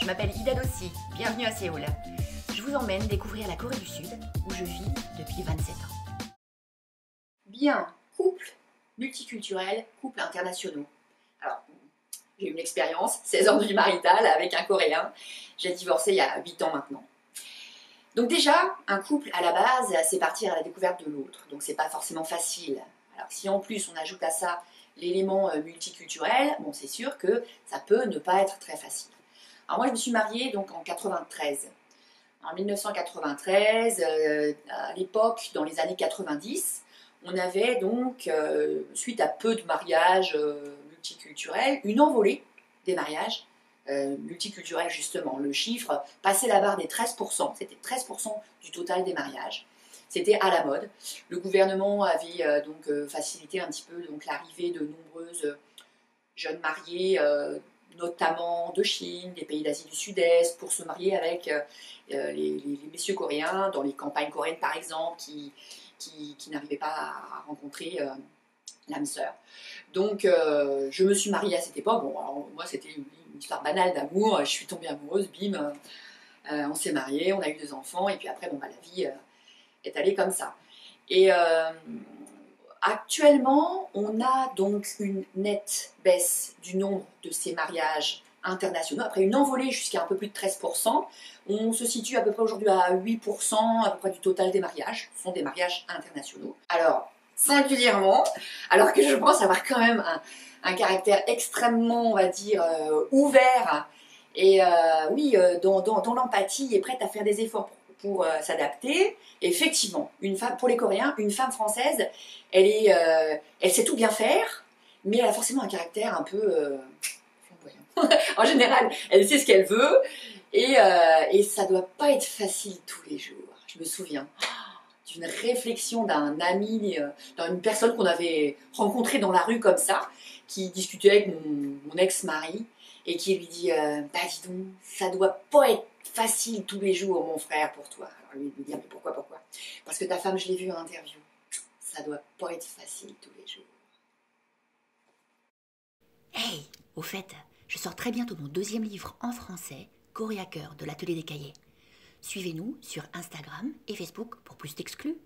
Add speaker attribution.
Speaker 1: je m'appelle Ida Dossi, bienvenue à Séoul. Je vous emmène découvrir la Corée du Sud, où je vis depuis 27 ans. Bien, couple multiculturel, couple internationaux. Alors, j'ai eu une expérience, 16 ans de vie maritale avec un Coréen. J'ai divorcé il y a 8 ans maintenant. Donc déjà, un couple à la base, c'est partir à la découverte de l'autre. Donc c'est pas forcément facile. Alors si en plus on ajoute à ça l'élément multiculturel, bon c'est sûr que ça peut ne pas être très facile. Alors moi je me suis mariée donc en 93. En 1993, à l'époque, dans les années 90, on avait donc, suite à peu de mariages multiculturels, une envolée des mariages multiculturels justement. Le chiffre passait la barre des 13%, c'était 13% du total des mariages. C'était à la mode. Le gouvernement avait donc facilité un petit peu l'arrivée de nombreuses jeunes mariées, notamment de Chine, des pays d'Asie du Sud-Est, pour se marier avec les messieurs coréens, dans les campagnes coréennes par exemple, qui n'arrivaient pas à rencontrer l'âme sœur. Donc je me suis mariée à cette époque. Bon, alors, moi c'était une histoire banale d'amour, je suis tombée amoureuse, bim, on s'est mariés, on a eu 2 enfants, et puis après bon, bah, la vie est allée comme ça. Et actuellement, on a donc une nette baisse du nombre de ces mariages internationaux, après une envolée jusqu'à un peu plus de 13%. On se situe à peu près aujourd'hui à 8% à peu près du total des mariages. Ce sont des mariages internationaux. Alors, singulièrement, alors que je pense avoir quand même un caractère extrêmement, on va dire, ouvert, et dans l'empathie, et prête à faire des efforts pour s'adapter. Effectivement, une femme, pour les Coréens, une femme française, elle sait tout bien faire, mais elle a forcément un caractère un peu flamboyant. En général, elle sait ce qu'elle veut, et ça doit pas être facile tous les jours. Je me souviens d'une réflexion d'un ami, d'une personne qu'on avait rencontrée dans la rue comme ça, qui discutait avec mon ex-mari, et qui lui dit bah dis donc, ça doit pas être facile tous les jours, mon frère, pour toi. Alors lui dit, mais pourquoi? Parce que ta femme, je l'ai vue en interview. Ça doit pas être facile tous les jours.
Speaker 2: Hey, au fait, je sors très bientôt mon 2e livre en français, Coréa Cœur de l'Atelier des Cahiers. Suivez-nous sur Instagram et Facebook pour plus d'exclus.